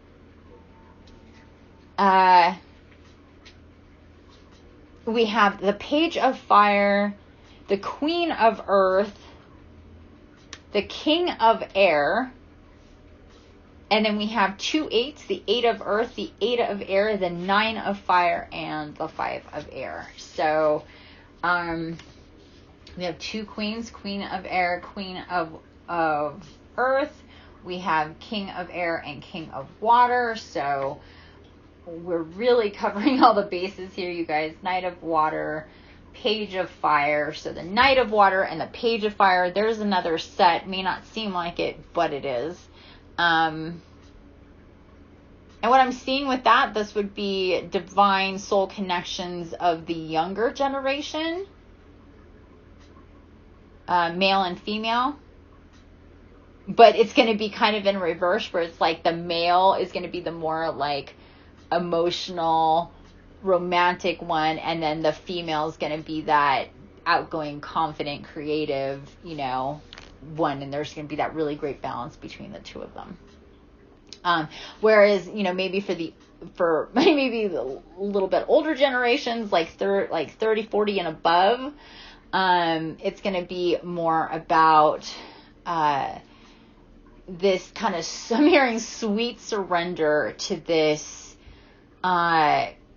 We have the Page of Fire, the Queen of Earth, the King of Air, and then we have 2 8s, the 8 of Earth, the 8 of Air, the 9 of Fire, and the 5 of Air. So we have 2 queens, Queen of Air, Queen of Earth. We have King of Air and King of Water. So we're really covering all the bases here, you guys. Knight of Water, Page of Fire. So the Knight of Water and the Page of Fire. There's another set. May not seem like it, but it is. And what I'm seeing with that, this would be divine soul connections of the younger generation. Male and female. But it's going to be kind of in reverse, where it's like the male is going to be the more like emotional, romantic one, and then the female is going to be that outgoing, confident, creative, one, and there's going to be that really great balance between the two of them. Whereas, maybe for maybe the little bit older generations, like 30, 40 and above, it's going to be more about this kind of, I'm hearing sweet surrender to this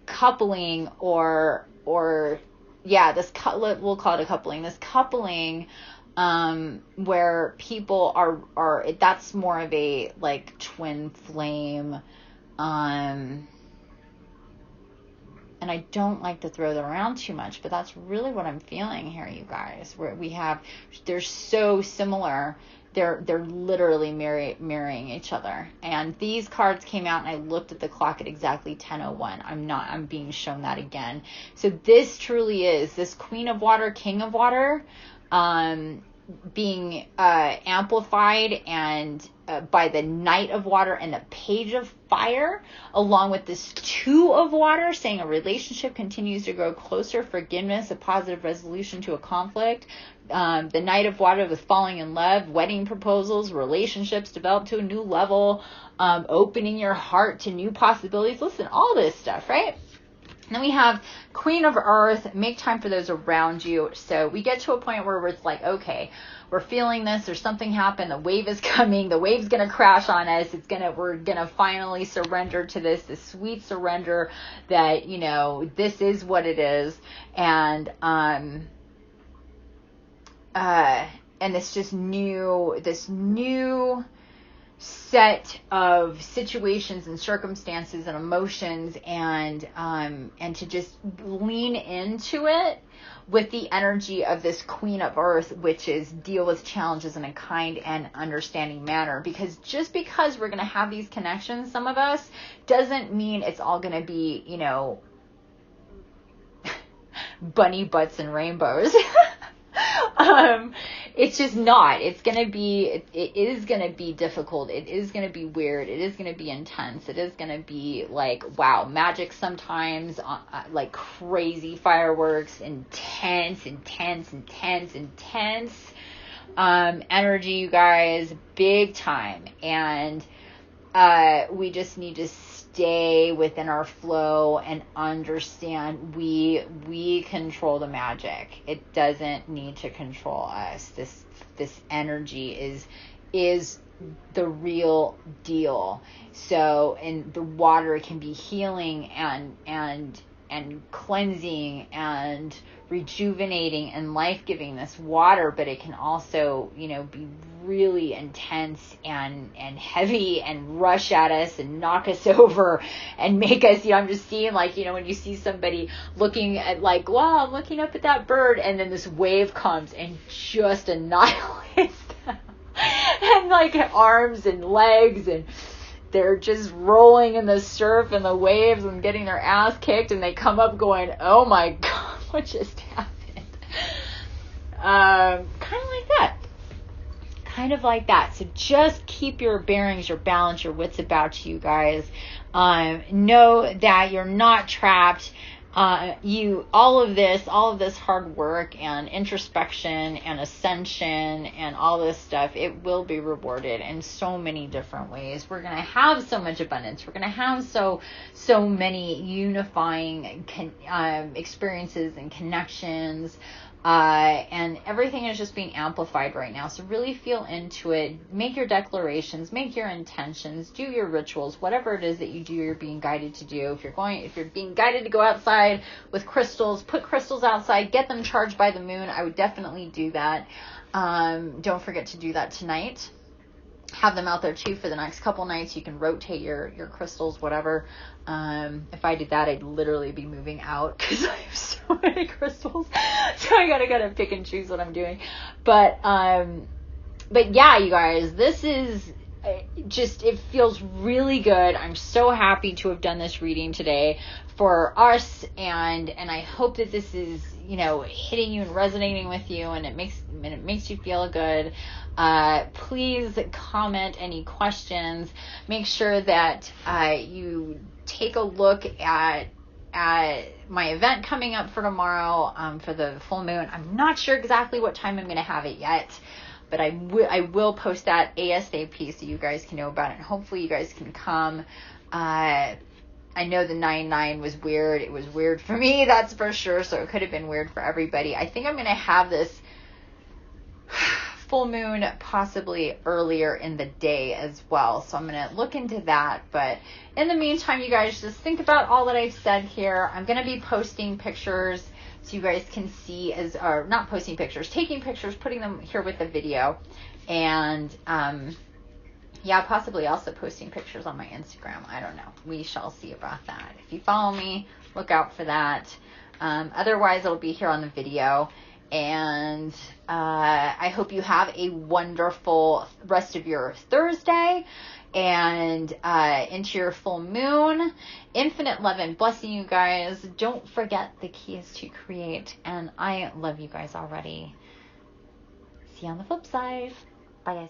coupling or this we'll call it a coupling. This coupling where people are that's more of a like twin flame, and I don't like to throw that around too much, but that's really what I'm feeling here, you guys. Where they're so similar. They're literally mirroring each other. And these cards came out and I looked at the clock at exactly 10:01. I'm being shown that again. So this truly is this Queen of Water, King of Water, being amplified and by the Knight of Water and the Page of Fire, along with this 2 of Water, saying a relationship continues to grow closer, forgiveness, a positive resolution to a conflict. The Knight of Water with falling in love, wedding proposals, relationships develop to a new level, opening your heart to new possibilities. Listen, all this stuff, right? And then we have Queen of Earth, make time for those around you. So we get to a point where it's like, okay, we're feeling this, there's something happened, the wave is coming, the wave's going to crash on us, we're going to finally surrender to this sweet surrender that, this is what it is. And this new set of situations and circumstances and emotions, and to just lean into it with the energy of this Queen of Earth, which is deal with challenges in a kind and understanding manner. Because just because we're going to have these connections, some of us, doesn't mean it's all going to be, you know, bunny butts and rainbows. It's just not. It's going to be, it is going to be difficult. It is going to be weird. It is going to be intense. It is going to be like, wow, magic sometimes, like crazy fireworks, intense energy, you guys, big time. And we just need to stay within our flow and understand we control the magic. It doesn't need to control us. This energy is the real deal. So, and the water can be healing and cleansing and rejuvenating and life-giving, this water, but it can also, you know, be really intense and heavy and rush at us and knock us over and make us, you know, I'm just seeing, like, you know, when you see somebody looking at, like, wow, I'm looking up at that bird, and then this wave comes and just annihilates them. And like arms and legs, and they're just rolling in the surf and the waves and getting their ass kicked, and they come up going, oh my God, what just happened? Kind of like that. So just keep your bearings, your balance, your wits about you guys. Know that you're not trapped. All of this hard work and introspection and ascension and all this stuff, it will be rewarded in so many different ways. We're going to have so much abundance. We're going to have so many unifying experiences and connections. And everything is just being amplified right now. So really feel into it. Make your declarations, make your intentions, do your rituals, whatever it is that you do, you're being guided to do. If you're being guided to go outside with crystals, put crystals outside, get them charged by the moon. I would definitely do that. Don't forget to do that tonight. Have them out there too for the next couple nights. You can rotate your crystals, whatever. If I did that, I'd literally be moving out because I have so many crystals. So I gotta pick and choose what I'm doing. But yeah, you guys, this is just, it feels really good. I'm so happy to have done this reading today for us, and I hope that this is, you know, hitting you and resonating with you, and it makes you feel good. Please comment any questions. Make sure that you take a look at my event coming up for tomorrow, for the full moon. I'm not sure exactly what time I'm going to have it yet, but I will post that ASAP so you guys can know about it, and hopefully you guys can come. I know the 9/9 was weird. It was weird for me, that's for sure. So it could have been weird for everybody. I think I'm going to have this full moon possibly earlier in the day as well. So I'm going to look into that. But in the meantime, you guys just think about all that I've said here. I'm going to be posting pictures so you guys can see, or not posting pictures, taking pictures, putting them here with the video. And, yeah, possibly also posting pictures on my Instagram. I don't know. We shall see about that. If you follow me, look out for that. Otherwise, it'll be here on the video. And I hope you have a wonderful rest of your Thursday and into your full moon. Infinite love and blessing, you guys. Don't forget, the key is to create. And I love you guys already. See you on the flip side. Bye, guys.